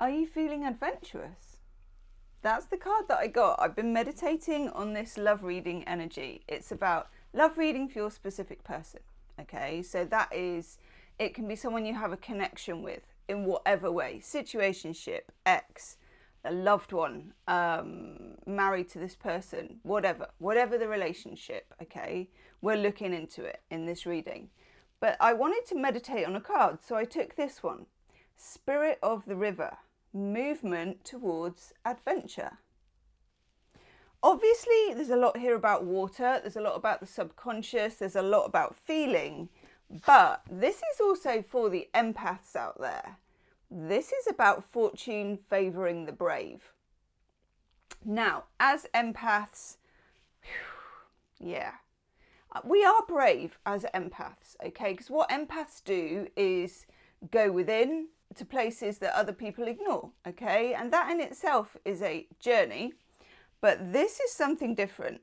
Are you feeling adventurous? That's the card that I got. I've been meditating on this love reading energy. It's about love reading for your specific person. Okay, so that is, it can be someone you have a connection with in whatever way. Situationship, ex, a loved one, married to this person, whatever the relationship, okay? We're looking into it in this reading. But I wanted to meditate on a card, so I took this one. Spirit of the River, movement towards adventure. Obviously, there's a lot here about water, there's a lot about the subconscious, there's a lot about feeling, but this is also for the empaths out there. This is about fortune favouring the brave. Now, as empaths, yeah, we are brave as empaths, okay? Because what empaths do is go within to places that other people ignore, okay? And that in itself is a journey, but this is something different.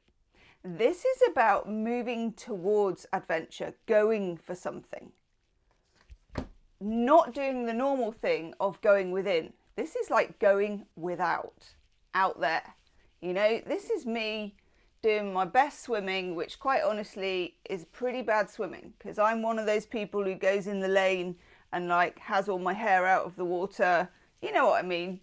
This is about moving towards adventure, going for something. Not doing the normal thing of going within. This is like going without, out there. You know, this is me doing my best swimming, which quite honestly is pretty bad swimming, because I'm one of those people who goes in the lane and like has all my hair out of the water. You know what I mean?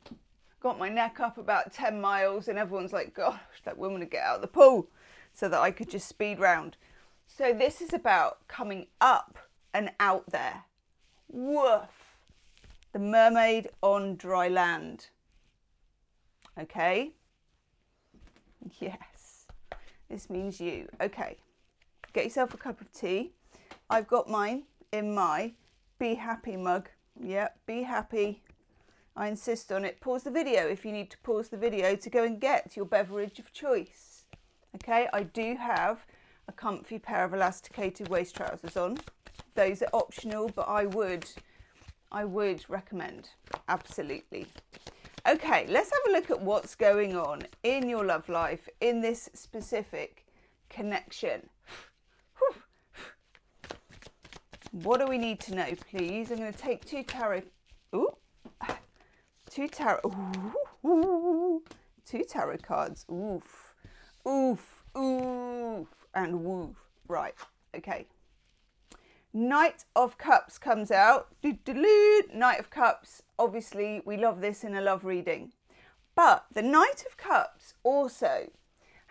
Got my neck up about 10 miles and everyone's like, gosh, that woman to get out of the pool, so that I could just speed round. So this is about coming up and out there. Woof. The mermaid on dry land. Okay? Yes. This means you. Okay. Get yourself a cup of tea. I've got mine in my Be Happy mug. Yep, be happy. I insist on it. Pause the video if you need to pause the video to go and get your beverage of choice. Okay, I do have a comfy pair of elasticated waist trousers on. Those are optional, but I would recommend, absolutely. Okay, let's have a look at what's going on in your love life in this specific connection. What do we need to know, please? I'm going to take two tarot cards. Oof, oof, oof, and woof. Right, okay. Knight of Cups comes out. Knight of Cups, obviously we love this in a love reading. But the Knight of Cups also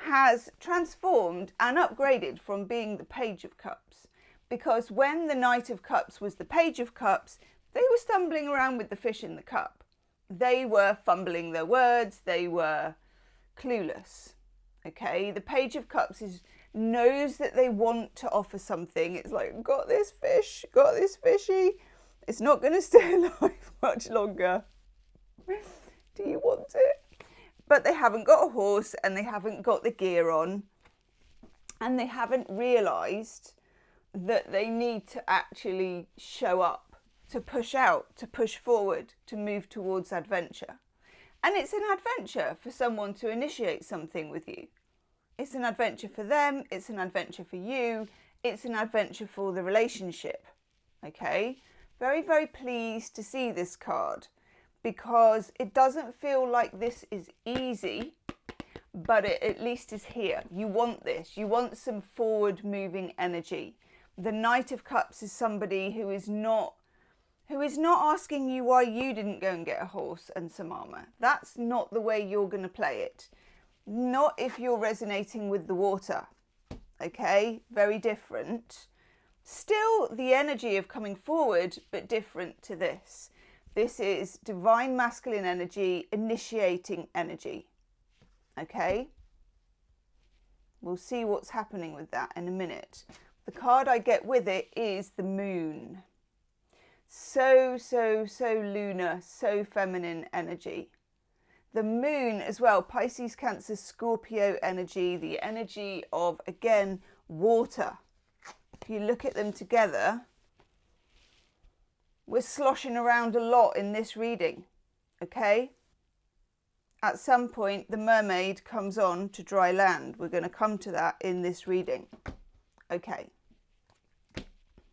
has transformed and upgraded from being the Page of Cups. Because when the Knight of Cups was the Page of Cups, they were stumbling around with the fish in the cup. They were fumbling their words, they were clueless. Okay, the Page of Cups knows that they want to offer something. It's like, got this fish, got this fishy. It's not going to stay alive much longer. Do you want it? But they haven't got a horse and they haven't got the gear on. And they haven't realised that they need to actually show up, to push out, to push forward, to move towards adventure. And it's an adventure for someone to initiate something with you. It's an adventure for them, it's an adventure for you, it's an adventure for the relationship, okay? Very, very pleased to see this card because it doesn't feel like this is easy, but it at least is here. You want this, you want some forward moving energy. The Knight of Cups is somebody who is not asking you why you didn't go and get a horse and some armour. That's not the way you're going to play it. Not if you're resonating with the water, okay? Very different. Still the energy of coming forward, but different to this. This is divine masculine energy, initiating energy, okay? We'll see what's happening with that in a minute. The card I get with it is the Moon. So lunar, so feminine energy. The Moon as well, Pisces, Cancer, Scorpio energy, the energy of, again, water. If you look at them together, we're sloshing around a lot in this reading, okay? At some point, the mermaid comes on to dry land. We're going to come to that in this reading. Okay.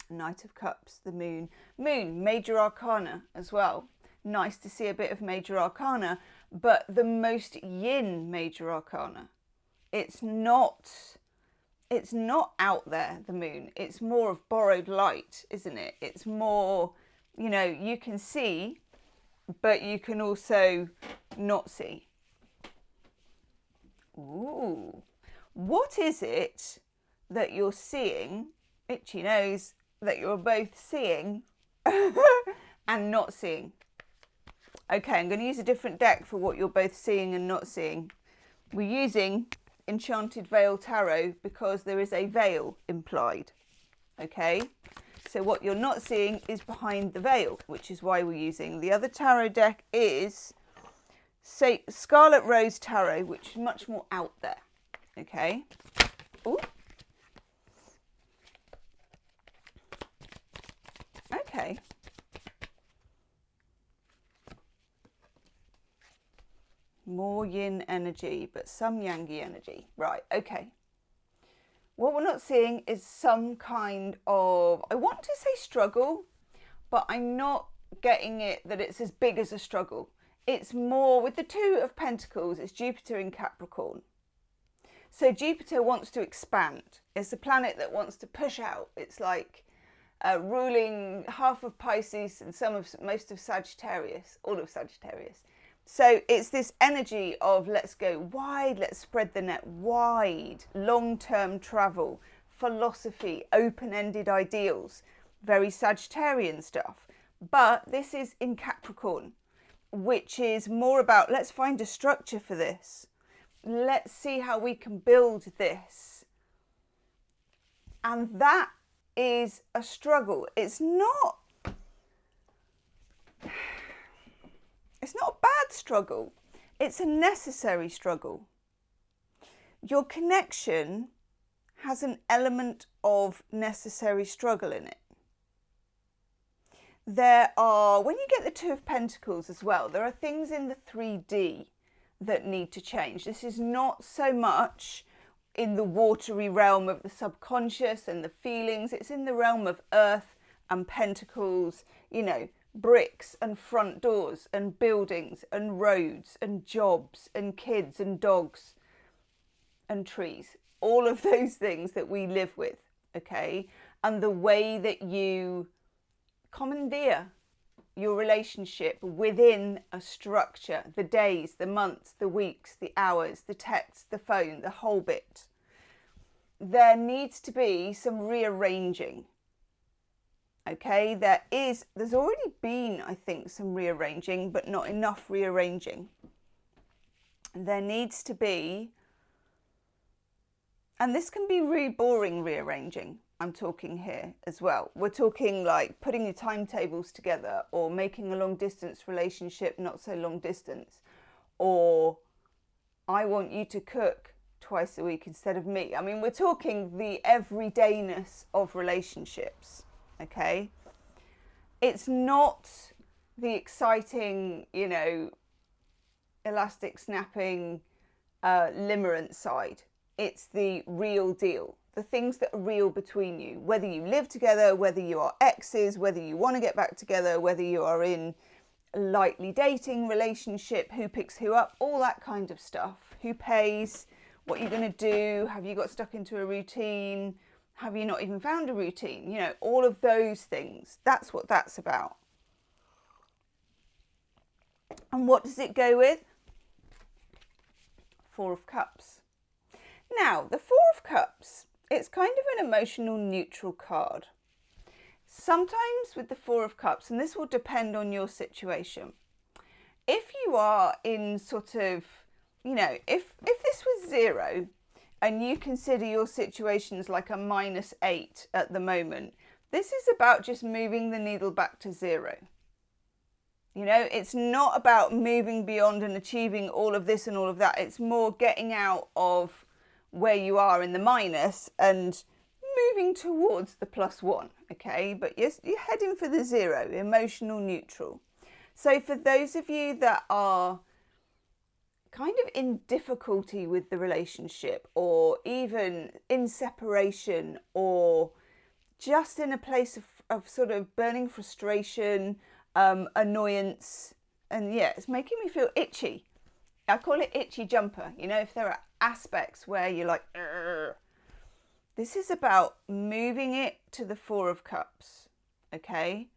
Knight of Cups, the Moon. Moon, major arcana as well. nice to see a bit of major arcana, but the most yin major arcana. It's not out there, the moon. It's more of borrowed light, isn't it? It's more, you know, you can see, but you can also not see. Ooh. What is it that you're seeing, itchy nose, that you're both seeing and not seeing? Okay, I'm going to use a different deck for what you're both seeing and not seeing. We're using Enchanted Veil Tarot because there is a veil implied. Okay, so what you're not seeing is behind the veil, which is why we're using. The other tarot deck is Scarlet Rose Tarot, which is much more out there. Okay. Ooh. Okay. More yin energy, but some yang-y energy. Right, okay. What we're not seeing is some kind of, I want to say struggle, but I'm not getting it that it's as big as a struggle. It's more, with the Two of Pentacles, it's Jupiter in Capricorn. So Jupiter wants to expand. It's a planet that wants to push out. It's like ruling half of Pisces and most of Sagittarius, all of Sagittarius. So it's this energy of let's go wide, let's spread the net wide, long-term travel, philosophy, open-ended ideals, very Sagittarian stuff. But this is in Capricorn, which is more about let's find a structure for this. Let's see how we can build this. And that is a struggle. It's not a bad struggle. It's a necessary struggle. Your connection has an element of necessary struggle in it. There are, when you get the Two of Pentacles as well, there are things in the 3D that need to change. This is not so much in the watery realm of the subconscious and the feelings. It's in the realm of earth and pentacles, you know, bricks and front doors and buildings and roads and jobs and kids and dogs and trees. All of those things that we live with, okay? And the way that you commandeer your relationship within a structure, the days, the months, the weeks, the hours, the text, the phone, the whole bit. There needs to be some rearranging. Okay, there's already been, I think, some rearranging, but not enough rearranging. There needs to be, and this can be really boring rearranging, I'm talking here as well. We're talking like putting your timetables together, or making a long distance relationship not so long distance, or I want you to cook twice a week instead of me. I mean, we're talking the everydayness of relationships. Okay, it's not the exciting, you know, elastic snapping, limerent side. It's the real deal, the things that are real between you, whether you live together, whether you are exes, whether you want to get back together, whether you are in a lightly dating relationship, who picks who up, all that kind of stuff. Who pays, what you're going to do, have you got stuck into a routine? Have you not even found a routine? You know, all of those things. That's what that's about. And what does it go with? Four of Cups. Now, the Four of Cups, it's kind of an emotional neutral card. Sometimes with the Four of Cups, and this will depend on your situation. If you are in sort of, you know, if this was 0, and you consider your situations like a -8 at the moment, this is about just moving the needle back to 0. You know, it's not about moving beyond and achieving all of this and all of that. It's more getting out of where you are in the minus and moving towards the +1, okay? But you're heading for the 0, emotional neutral. So for those of you that are kind of in difficulty with the relationship, or even in separation, or just in a place of sort of burning frustration, annoyance, And yeah, it's making me feel itchy. I call it itchy jumper. You know, if there are aspects where you're like, "Urgh." This is about moving it to the Four of Cups, okay?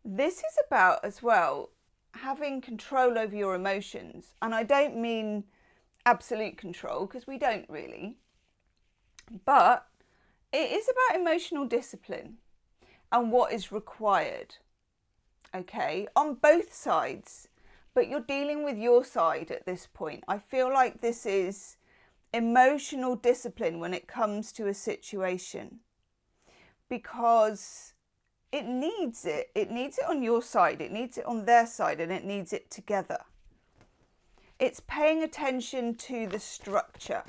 This is about, as well, having control over your emotions. And I don't mean absolute control, because we don't really. But it is about emotional discipline and what is required, okay, on both sides. But you're dealing with your side at this point. I feel like this is emotional discipline when it comes to a situation, because it needs it. It needs it on your side, it needs it on their side, and it needs it together. It's paying attention to the structure.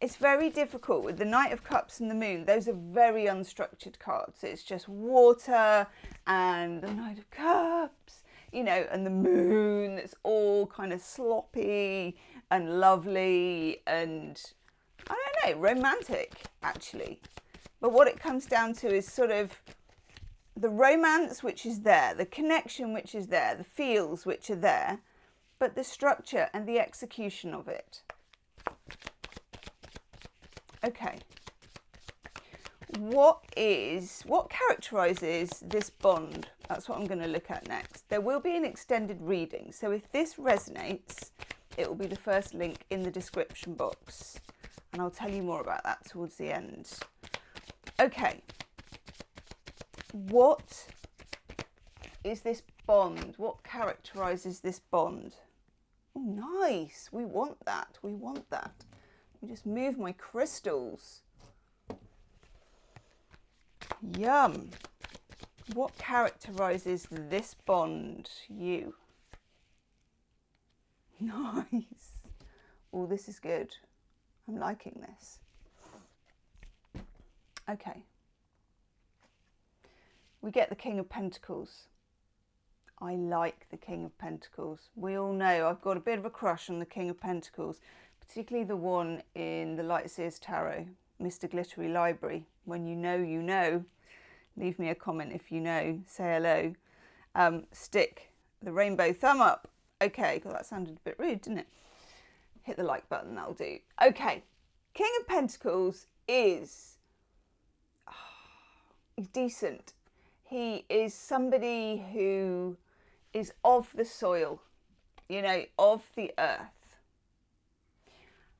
It's very difficult with the Knight of Cups and the Moon. Those are very unstructured cards. It's just water and the Knight of Cups, you know, and the Moon that's all kind of sloppy and lovely and, I don't know, romantic, actually. But what it comes down to is sort of the romance which is there, the connection which is there, the feels which are there, but the structure and the execution of it. Okay. What characterizes this bond? That's what I'm going to look at next. There will be an extended reading. So if this resonates, it will be the first link in the description box. And I'll tell you more about that towards the end. Okay. What is this bond? What characterizes this bond? Oh, nice. We want that. We want that. Let me just move my crystals. Yum. What characterizes this bond? You. Nice. Oh, this is good. I'm liking this. Okay. We get the King of Pentacles. I like the King of Pentacles. We all know I've got a bit of a crush on the King of Pentacles, particularly the one in the LIGHTHOUSE Tarot, Mr. Glittery Library. When you know, you know. Leave me a comment if you know. Say hello. Stick the rainbow thumb up. Okay, well, that sounded a bit rude, didn't it? Hit the like button, that'll do. Okay, King of Pentacles is he's decent. He is somebody who is of the soil, you know, of the earth.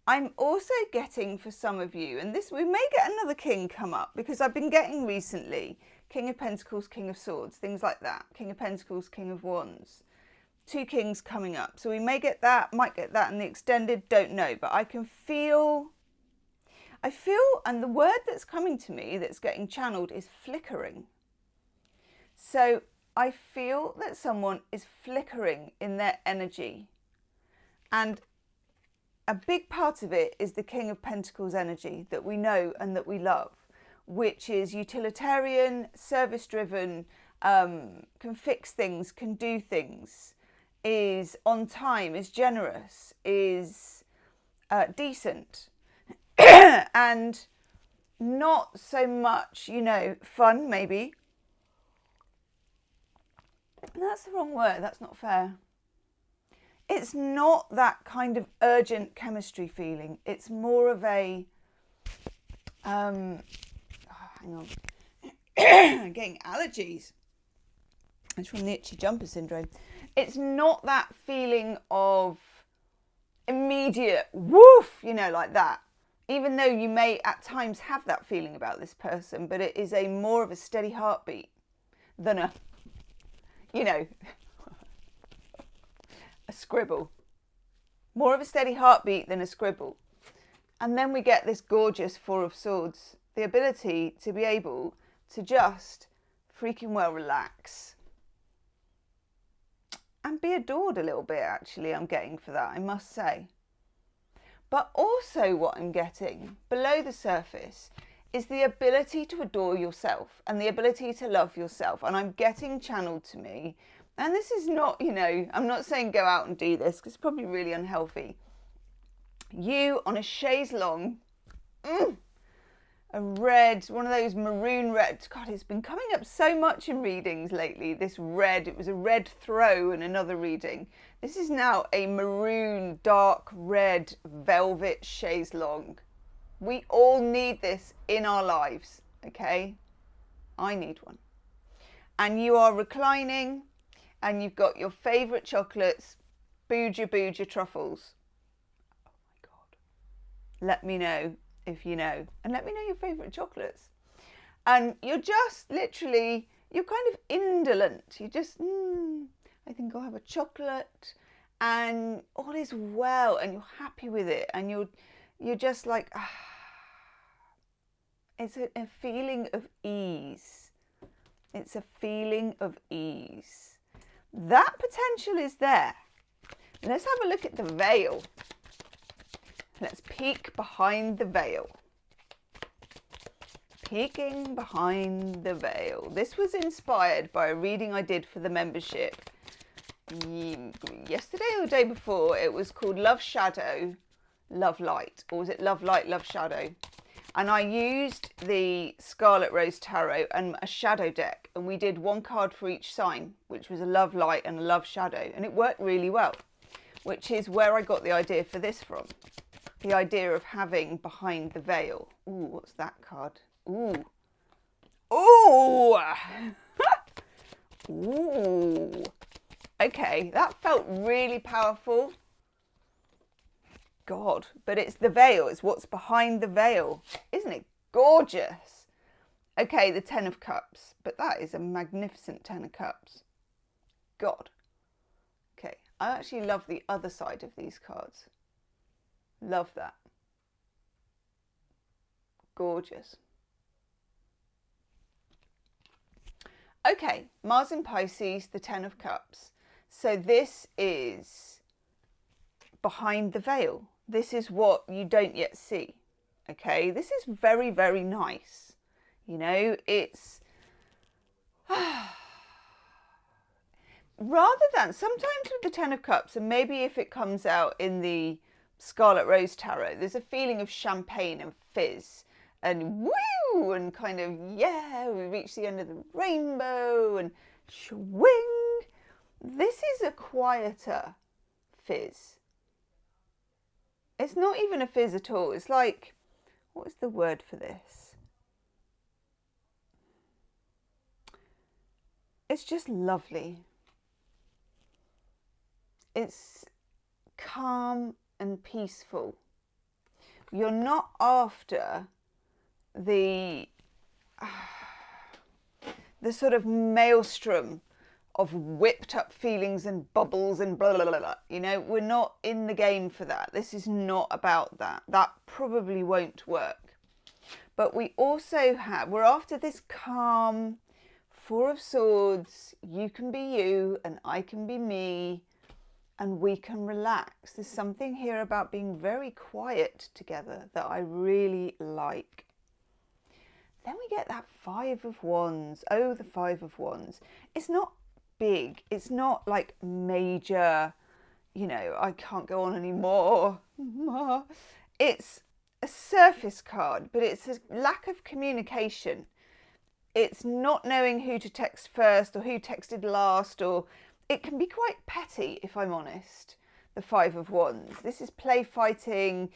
I'm also getting for some of you, and this, we may get another king come up, because I've been getting recently King of Pentacles, King of Swords, things like that. King of Pentacles, King of Wands. Two kings coming up. So we may get that, might get that in the extended, don't know. But I can feel, and the word that's coming to me that's getting channeled is flickering. So I feel that someone is flickering in their energy. And a big part of it is the King of Pentacles energy that we know and that we love, which is utilitarian, service-driven, can fix things, can do things, is on time, is generous, is decent, and not so much, you know, fun, maybe. That's the wrong word. That's not fair. It's not that kind of urgent chemistry feeling. It's more of a, hang on, I'm getting allergies. It's from the itchy jumper syndrome. It's not that feeling of immediate woof, you know, like that. Even though you may at times have that feeling about this person, but it is a more of a steady heartbeat than a, you know, a scribble. More of a steady heartbeat than a scribble. And then we get this gorgeous Four of Swords. The ability to be able to just freaking well relax. And be adored a little bit, actually, I'm getting for that, I must say. But also what I'm getting below the surface is the ability to adore yourself and the ability to love yourself. And I'm getting channeled to me. And this is not, you know, I'm not saying go out and do this because it's probably really unhealthy. You on a chaise longue, a red, one of those maroon reds. God, it's been coming up so much in readings lately, this red. It was a red throw in another reading. This is now a maroon, dark red velvet chaise longue. We all need this in our lives, okay? I need one. And you are reclining and you've got your favourite chocolates, booja booja truffles. Oh my God. Let me know if you know, and let me know your favourite chocolates. And you're just literally, you're kind of indolent. You just, I think I'll have a chocolate, and all is well, and you're happy with it, and you're just like, it's a feeling of ease. It's a feeling of ease. That potential is there. Let's have a look at the veil. Let's peek behind the veil. Peeking behind the veil. This was inspired by a reading I did for the membership yesterday or the day before. It was called Love Shadow, Love Light. Or was it Love Light, Love Shadow? And I used the Scarlet Rose Tarot and a shadow deck. And we did one card for each sign, which was a Love Light and a Love Shadow. And it worked really well, which is where I got the idea for this from. The idea of having behind the veil. Ooh, what's that card? Ooh. Ooh! Ooh. Okay, that felt really powerful. God, but it's the veil. It's what's behind the veil. Isn't it gorgeous? Okay, the Ten of Cups. But that is a magnificent Ten of Cups. God. Okay, I actually love the other side of these cards. Love that. Gorgeous. Okay, Mars in Pisces, the Ten of Cups. So this is behind the veil. This is what you don't yet see. Okay, this is very, very nice. You know, it's rather than sometimes with the Ten of Cups, and maybe if it comes out in the Scarlet Rose Tarot, there's a feeling of champagne and fizz and woo and kind of, yeah, we reached the end of the rainbow and swing. This is a quieter fizz. It's not even a fizz at all. It's like, what is the word for this? It's just lovely. It's calm and peaceful. You're not after the sort of maelstrom of whipped up feelings and bubbles and blah, blah, blah, blah. You know, we're not in the game for that. This is not about that. That probably won't work. But we also we're after this calm Four of Swords. You can be you and I can be me. And we can relax. There's something here about being very quiet together that I really like. Then we get that Five of Wands. Oh, the Five of Wands. It's not big. It's not like major, you know, I can't go on anymore. It's a surface card, but it's a lack of communication. It's not knowing who to text first or who texted last, or it can be quite petty, if I'm honest, the Five of Wands. This is play fighting.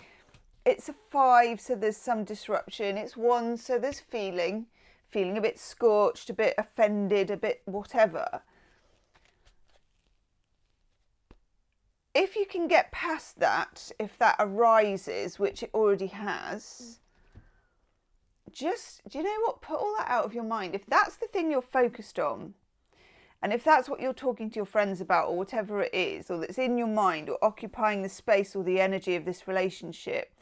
It's a 5, so there's some disruption. It's 1, so there's feeling a bit scorched, a bit offended, a bit whatever. If you can get past that, if that arises, which it already has, just, do you know what? Put all that out of your mind. If that's the thing you're focused on, and if that's what you're talking to your friends about, or whatever it is, or that's in your mind, or occupying the space or the energy of this relationship,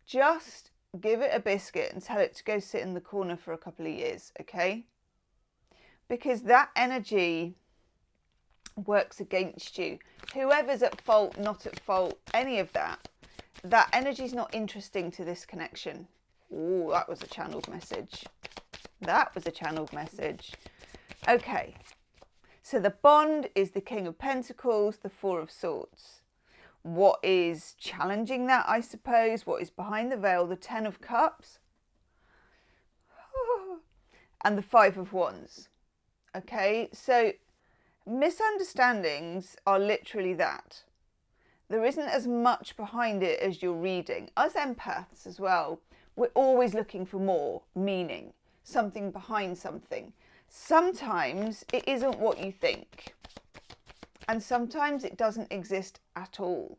just give it a biscuit and tell it to go sit in the corner for a couple of years, okay? Because that energy works against you. Whoever's at fault, not at fault, any of that, that energy is not interesting to this connection. Oh, that was a channeled message. That was a channeled message. Okay. So the bond is the King of Pentacles, the Four of Swords. What is challenging that, I suppose? What is behind the veil? The Ten of Cups. and the Five of Wands. Okay, so misunderstandings are literally that. There isn't as much behind it as you're reading. Us empaths as well, we're always looking for more meaning, something behind something. Sometimes it isn't what you think, and sometimes it doesn't exist at all.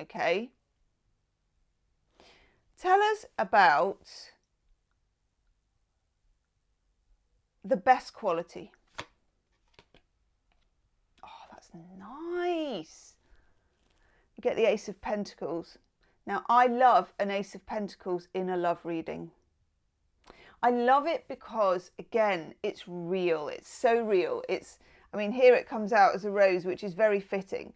Okay? Tell us about the best quality. Oh, that's nice. You get the Ace of Pentacles. Now, I love an Ace of Pentacles in a love reading. I love it because, again, it's real. It's so real. I mean, here it comes out as a rose, which is very fitting.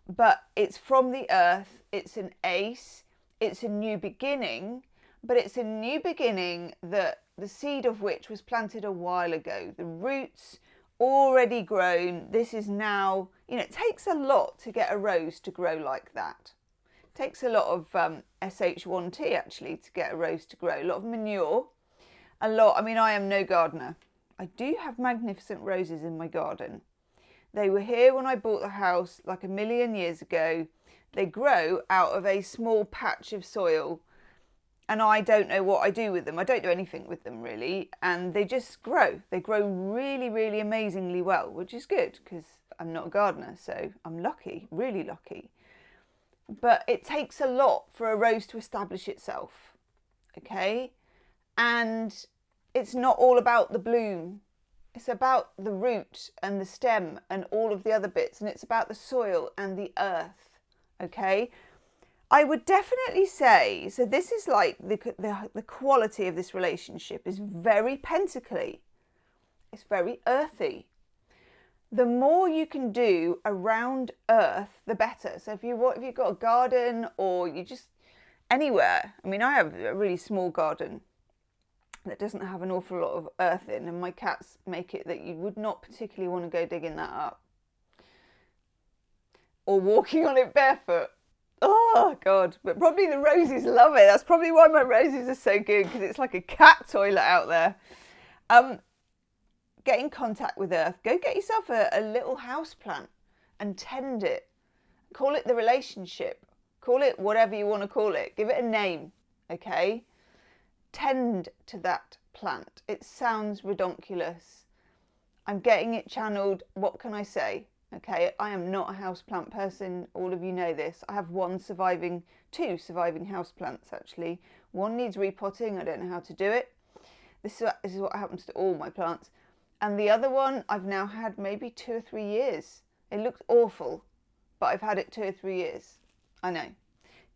But it's from the earth. It's an ace. It's a new beginning. But it's a new beginning that the seed of which was planted a while ago. The roots already grown. This is now, it takes a lot to get a rose to grow like that. It takes a lot of SH1T actually to get a rose to grow. A lot of manure. I am no gardener. I do have magnificent roses in my garden. They were here when I bought the house like 1,000,000 years ago. They grow out of a small patch of soil. And I don't know what I do with them. I don't do anything with them really. And they just grow. They grow really, really amazingly well, which is good because I'm not a gardener. So I'm lucky, really lucky. But it takes a lot for a rose to establish itself. Okay? And it's not all about the bloom. It's about the root and the stem and all of the other bits. And it's about the soil and the earth. Okay? I would definitely say, so this is like the quality of this relationship is very pentacly. It's very earthy. The more you can do around earth, the better. So if you've got a garden or you just anywhere. I mean, I have a really small garden that doesn't have an awful lot of earth in, and my cats make it that you would not particularly want to go digging that up. Or walking on it barefoot. Oh, God. But probably the roses love it. That's probably why my roses are so good, because it's like a cat toilet out there. Get in contact with earth. Go get yourself a little house plant and tend it. Call it the relationship. Call it whatever you want to call it. Give it a name, okay? Tend to that plant. It sounds redonkulous. I'm getting it channeled. What can I say? Okay, I am not a houseplant person. All of you know this. I have two surviving houseplants actually. One needs repotting. I don't know how to do it. This is what happens to all my plants. And the other one I've now had maybe 2 or 3 years. It looks awful, but I've had it 2 or 3 years. I know.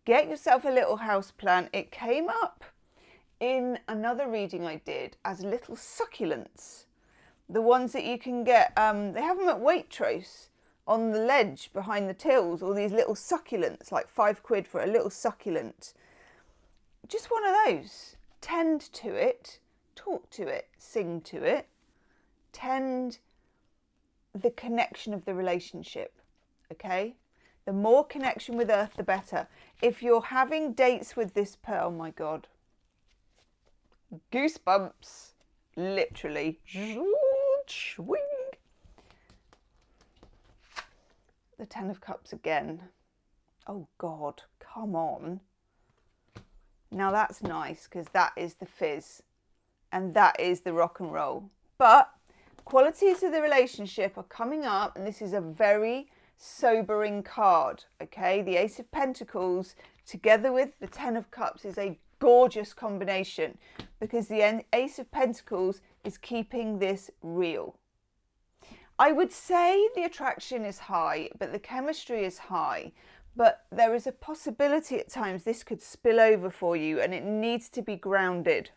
Get yourself a little houseplant. It came up in another reading I did as little succulents. The ones that you can get, they have them at Waitrose on the ledge behind the tills, all these little succulents, like £5 for a little succulent. Just one of those. Tend to it, talk to it, sing to it. Tend the connection of the relationship, okay? The more connection with earth, the better. If you're having dates with this oh my God. Goosebumps, literally. Swing. The Ten of Cups again. Oh God, come on. Now that's nice because that is the fizz and that is the rock and roll. But qualities of the relationship are coming up, and this is a very sobering card, okay? The Ace of Pentacles together with the Ten of Cups is a gorgeous combination because the Ace of Pentacles is keeping this real. I would say the attraction is high, but the chemistry is high. But there is a possibility at times this could spill over for you, and it needs to be grounded.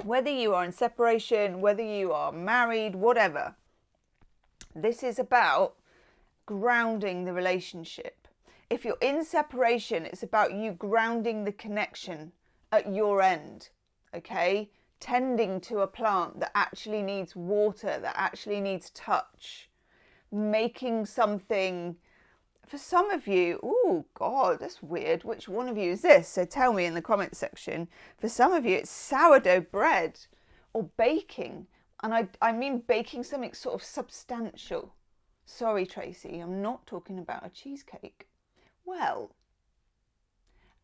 Whether you are in separation, whether you are married, whatever. This is about grounding the relationship. If you're in separation, it's about you grounding the connection at your end, okay? Tending to a plant that actually needs water, that actually needs touch. Making something for some of you, oh God, that's weird. Which one of you is this? So tell me in the comment section. For some of you, it's sourdough bread or baking. And I mean baking something sort of substantial. Sorry, Tracy, I'm not talking about a cheesecake. Well,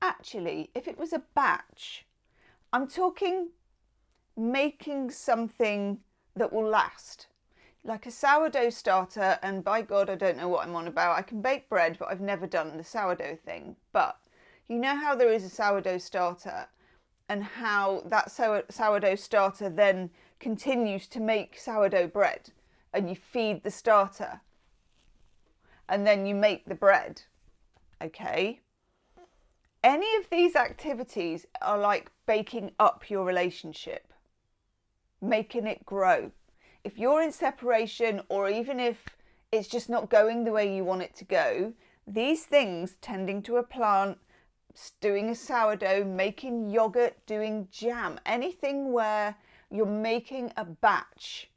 actually, if it was a batch, I'm talking making something that will last. Like a sourdough starter, and by God, I don't know what I'm on about. I can bake bread, but I've never done the sourdough thing. But you know how there is a sourdough starter and how that sourdough starter then continues to make sourdough bread, and you feed the starter and then you make the bread. Okay? Any of these activities are like baking up your relationship, making it grow. If you're in separation, or even if it's just not going the way you want it to go, these things, tending to a plant, doing a sourdough, making yogurt, doing jam, anything where you're making a batch,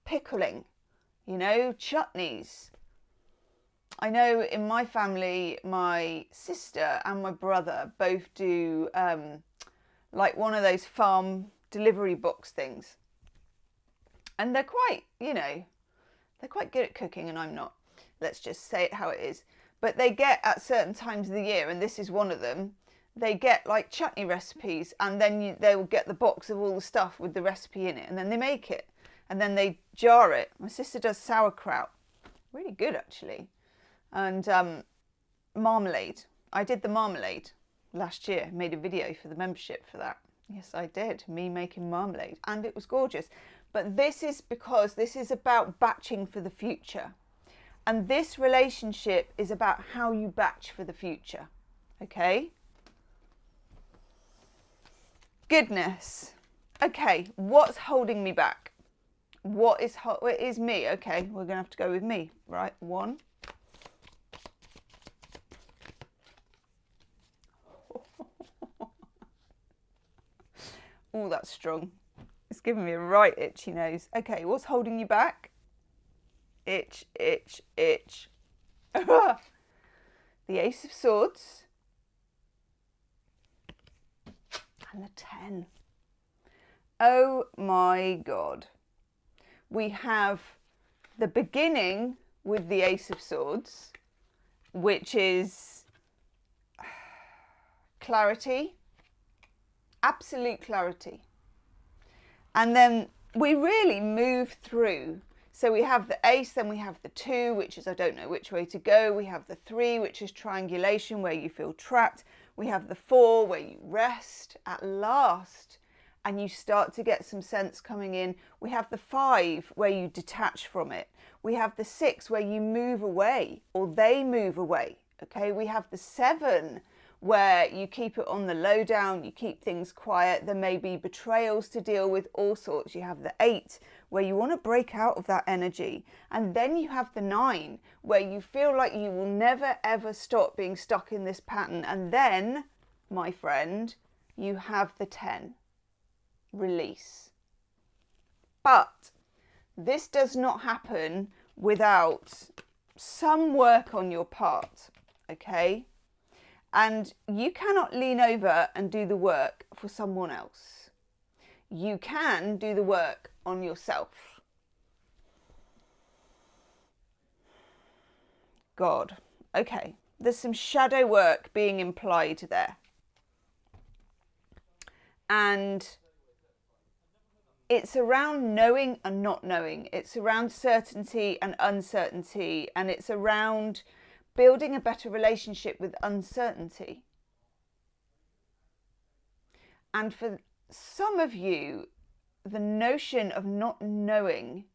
pickling, you know, chutneys. I know in my family, my sister and my brother both do like one of those farm delivery box things. And they're quite, you know, they're quite good at cooking, and I'm not. Let's just say it how it is. But they get at certain times of the year, and this is one of them, they get like chutney recipes, and then they will get the box of all the stuff with the recipe in it, and then they make it, and then they jar it. My sister does sauerkraut. Really good, actually. And marmalade. I did the marmalade last year, made a video for the membership for that. Yes, I did. Me making marmalade, and it was gorgeous. But this is because this is about batching for the future. And this relationship is about how you batch for the future. Okay? Goodness. Okay, what's holding me back? What is me? Okay, we're going to have to go with me. Right, one. Oh, that's strong. It's giving me a right itchy nose. Okay, what's holding you back? Itch, itch, itch. The Ace of Swords. And the 10. Oh my God. We have the beginning with the Ace of Swords, which is clarity, absolute clarity. And then we really move through. So we have the ace, then we have the 2, which is I don't know which way to go. We have the 3, which is triangulation, where you feel trapped. We have the 4, where you rest at last and you start to get some sense coming in. We have the 5, where you detach from it. We have the 6, where you move away, or they move away. Okay, we have the 7, where you keep it on the lowdown, you keep things quiet. There may be betrayals to deal with, all sorts. You have the 8, where you want to break out of that energy. And then you have the 9, where you feel like you will never ever stop being stuck in this pattern. And then, my friend, you have the 10, release. But this does not happen without some work on your part, okay? And you cannot lean over and do the work for someone else. You can do the work on yourself. God. Okay. There's some shadow work being implied there. And it's around knowing and not knowing. It's around certainty and uncertainty. And it's around building a better relationship with uncertainty. And for some of you, the notion of not knowing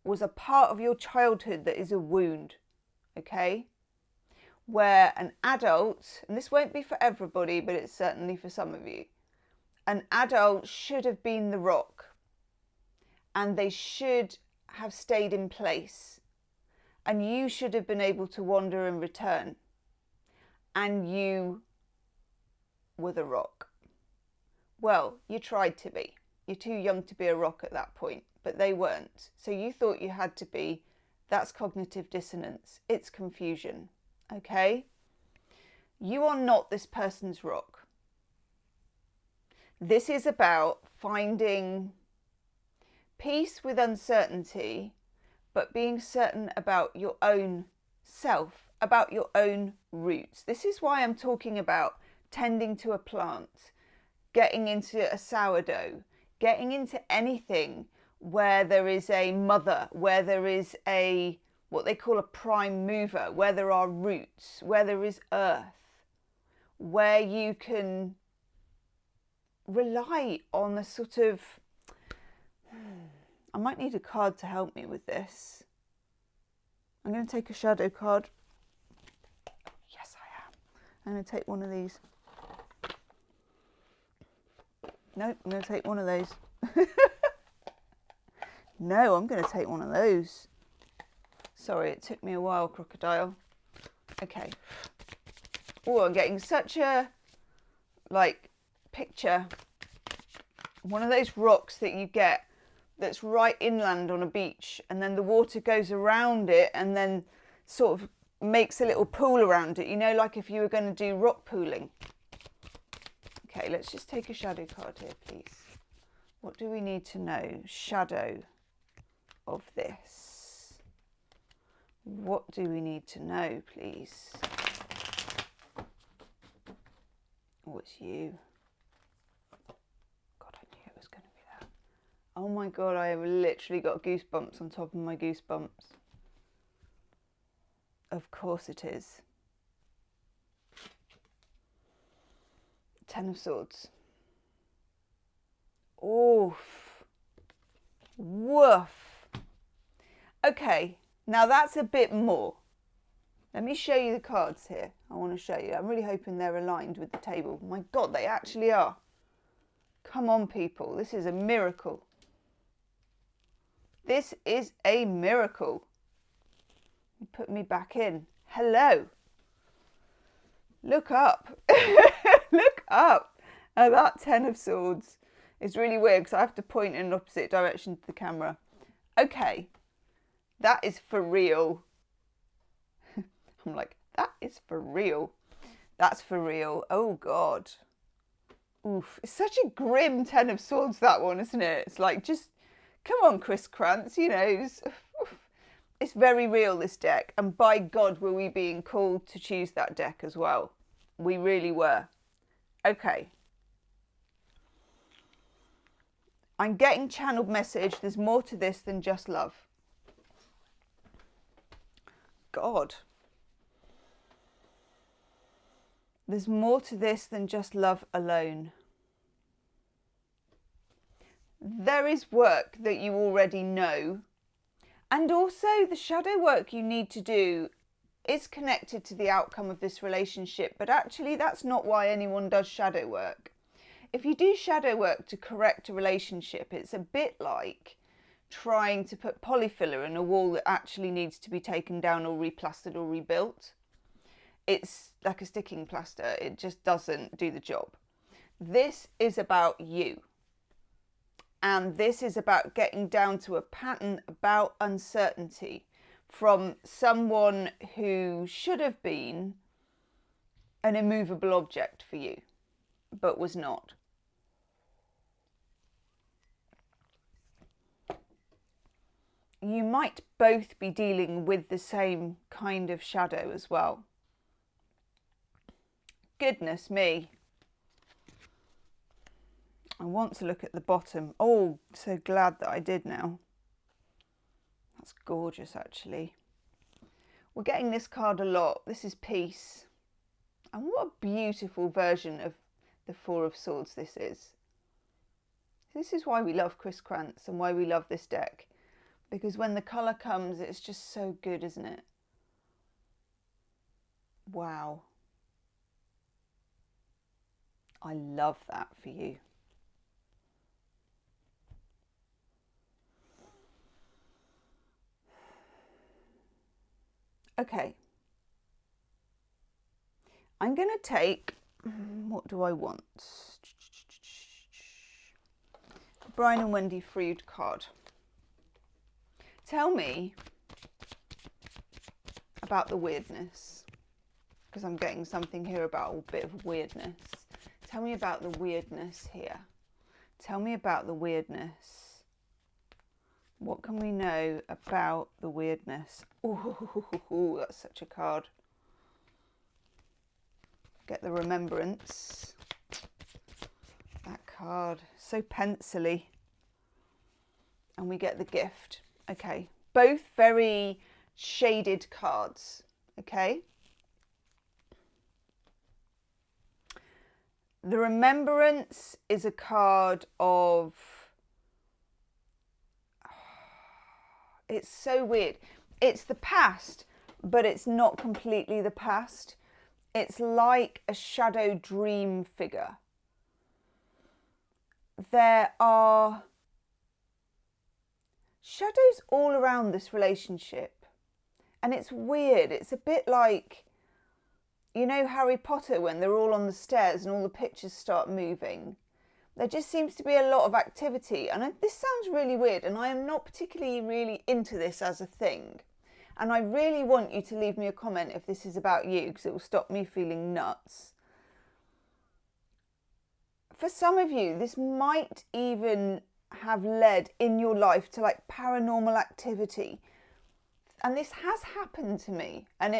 was a part of your childhood that is a wound, okay? Where an adult, and this won't be for everybody, but it's certainly for some of you, an adult should have been the rock, and they should have stayed in place. And you should have been able to wander and return. And you were the rock. Well, you tried to be. You're too young to be a rock at that point, but they weren't. So you thought you had to be. That's cognitive dissonance. It's confusion. okay? You are not this person's rock. This is about finding peace with uncertainty, but being certain about your own self, about your own roots. This is why I'm talking about tending to a plant, getting into a sourdough, getting into anything where there is a mother, where there is a, what they call a prime mover, where there are roots, where there is earth, where you can rely on a sort of, I might need a card to help me with this. I'm going to take a shadow card. Yes, I am. I'm going to take one of these. No, I'm going to take one of those. No, I'm going to take one of those. Sorry, it took me a while, crocodile. Okay. Oh, I'm getting such a, like, picture. One of those rocks that you get that's right inland on a beach, and then the water goes around it and then sort of makes a little pool around it. You know, like if you were going to do rock pooling. Okay, let's just take a shadow card here, please. What do we need to know? Shadow of this. What do we need to know, please? Oh, it's you. God, I knew it was going to be that. Oh my God, I have literally got goosebumps on top of my goosebumps. Of course it is. Ten of Swords. Oof. Woof. Okay, now that's a bit more. Let me show you the cards here. I want to show you. I'm really hoping they're aligned with the table. My God, they actually are. Come on, people. This is a miracle. This is a miracle. Put me back in. Hello. Look up. Look up at that Ten of Swords. It's really weird because I have to point in an opposite direction to the camera. Okay. That is for real. I'm like, that is for real. That's for real. Oh, God. Oof. It's such a grim Ten of Swords, that one, isn't it? It's like, just, come on, Chris Krantz, you know. It's very real, this deck. And by God, were we being called to choose that deck as well. We really were. Okay. I'm getting channeled message. There's more to this than just love. God. There's more to this than just love alone. There is work that you already know. And also the shadow work you need to do is connected to the outcome of this relationship. But actually, that's not why anyone does shadow work. If you do shadow work to correct a relationship, it's a bit like trying to put polyfiller in a wall that actually needs to be taken down or replastered or rebuilt. It's like a sticking plaster. It just doesn't do the job. This is about you. And this is about getting down to a pattern about uncertainty from someone who should have been an immovable object for you, but was not. You might both be dealing with the same kind of shadow as well. Goodness me. I want to look at the bottom. Oh, so glad that I did now. That's gorgeous, actually. We're getting this card a lot. This is peace. And what a beautiful version of the Four of Swords this is. This is why we love Chris Krantz and why we love this deck. Because when the colour comes, it's just so good, isn't it? Wow. I love that for you. Okay. I'm going to take, what do I want? Brian and Wendy Freed card. Tell me about the weirdness. because I'm getting something here about a bit of weirdness. Tell me about the weirdness here. Tell me about the weirdness. What can we know about the weirdness? Ooh, that's such a card. Get the remembrance. That card, so pencily. And we get the gift. Okay, both very shaded cards. Okay. The remembrance is a card of, it's so weird. It's the past, but it's not completely the past. It's like a shadow dream figure. There are shadows all around this relationship. And it's weird. It's a bit like, you know, Harry Potter, when they're all on the stairs and all the pictures start moving. There just seems to be a lot of activity. And this sounds really weird, and I am not particularly really into this as a thing. And I really want you to leave me a comment if this is about you, because it will stop me feeling nuts. For some of you, this might even have led in your life to like paranormal activity. And this has happened to me. And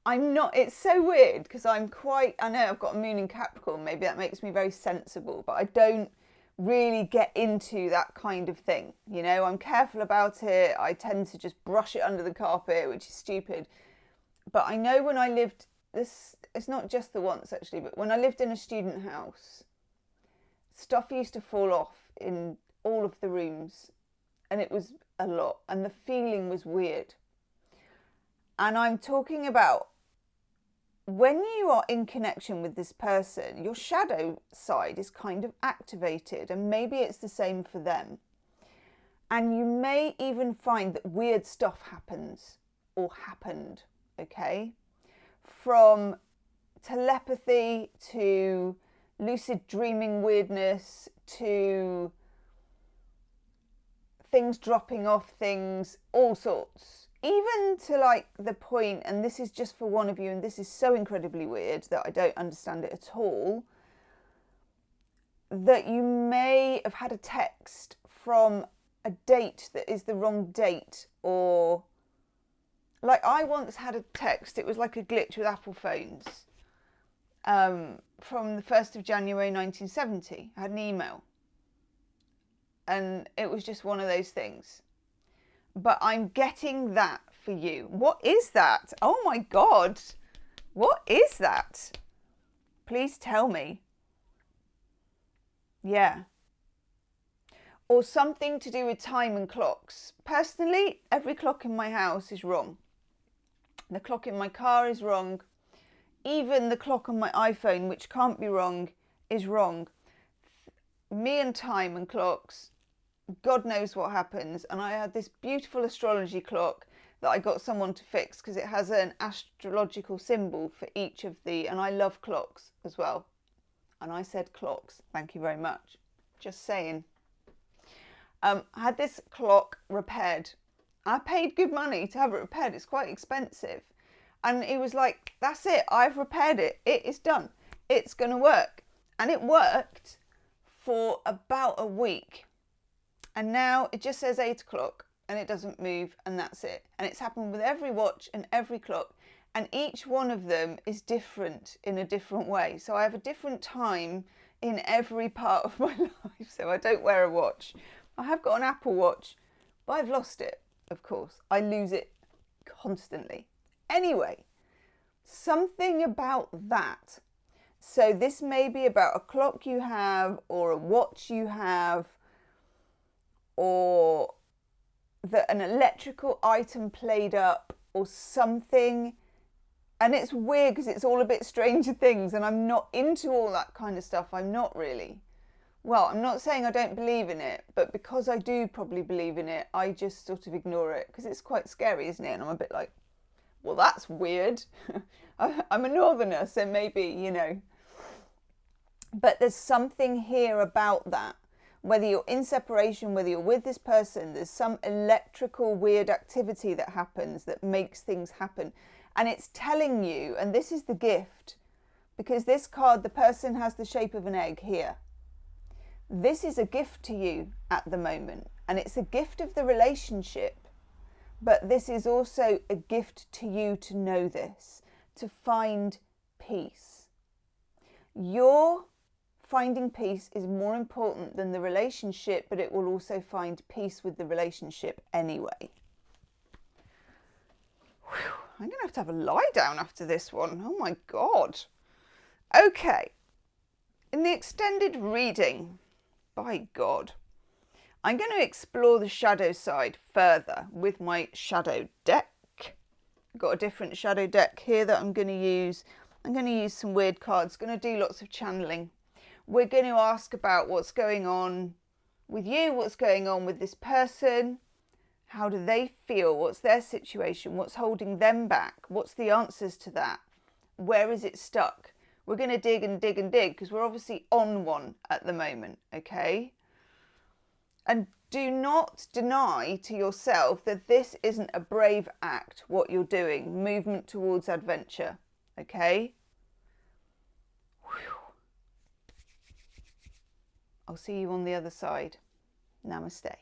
it's so weird because I know I've got a moon in Capricorn. Maybe that makes me very sensible, but I don't really get into that kind of thing. You know, I'm careful about it. I tend to just brush it under the carpet, which is stupid. But I know when I lived, it's not just the once actually, but when I lived in a student house, stuff used to fall off in all of the rooms, and it was a lot, and the feeling was weird. And I'm talking about when you are in connection with this person, your shadow side is kind of activated, and maybe it's the same for them. And you may even find that weird stuff happens or happened, okay? From telepathy to lucid dreaming weirdness to things dropping off things, all sorts. Even to like the point, and this is just for one of you, and this is so incredibly weird that I don't understand it at all, that you may have had a text from a date that is the wrong date, or like I once had a text, it was like a glitch with Apple phones, from the 1st of January 1970. I had an email, and it was just one of those things. But I'm getting that for you. What is that? Oh my God. What is that? Please tell me. Yeah. Or something to do with time and clocks. Personally, every clock in my house is wrong. The clock in my car is wrong. Even the clock on my iPhone, which can't be wrong, is wrong. Me and time and clocks, God knows what happens. And I had this beautiful astrology clock that I got someone to fix because it has an astrological symbol for each of the, and I love clocks as well. And I said clocks, thank you very much. Just saying. I had this clock repaired. I paid good money to have it repaired. It's quite expensive. And he was like, that's it, I've repaired it. It is done. It's going to work. And it worked for about a week. And now it just says 8 o'clock and it doesn't move, and that's it. And it's happened with every watch and every clock. And each one of them is different in a different way. So I have a different time in every part of my life. So I don't wear a watch. I have got an Apple Watch, but I've lost it, of course. I lose it constantly. Anyway, something about that. So this may be about a clock you have, or a watch you have, or that an electrical item played up, or something. And it's weird because it's all a bit Stranger Things, and I'm not into all that kind of stuff. I'm not really. Well, I'm not saying I don't believe in it, but because I do probably believe in it, I just sort of ignore it because it's quite scary, isn't it? And I'm a bit like, well, that's weird. I'm a northerner, so maybe, you know. But there's something here about that. Whether you're in separation, whether you're with this person, there's some electrical weird activity that happens that makes things happen. And it's telling you, and this is the gift, because this card, the person has the shape of an egg here. This is a gift to you at the moment, and it's a gift of the relationship, but this is also a gift to you to know this, to find peace. Your finding peace is more important than the relationship, but it will also find peace with the relationship anyway. Whew, I'm going to have a lie down after this one. Oh my God. Okay. In the extended reading, by God, I'm going to explore the shadow side further with my shadow deck. I've got a different shadow deck here that I'm going to use. I'm going to use some weird cards, going to do lots of channeling. We're going to ask about what's going on with you, what's going on with this person. How do they feel? What's their situation? What's holding them back? What's the answers to that? Where is it stuck? We're going to dig and dig and dig because we're obviously on one at the moment, okay? And do not deny to yourself that this isn't a brave act, what you're doing, movement towards adventure, okay? Whew. I'll see you on the other side. Namaste.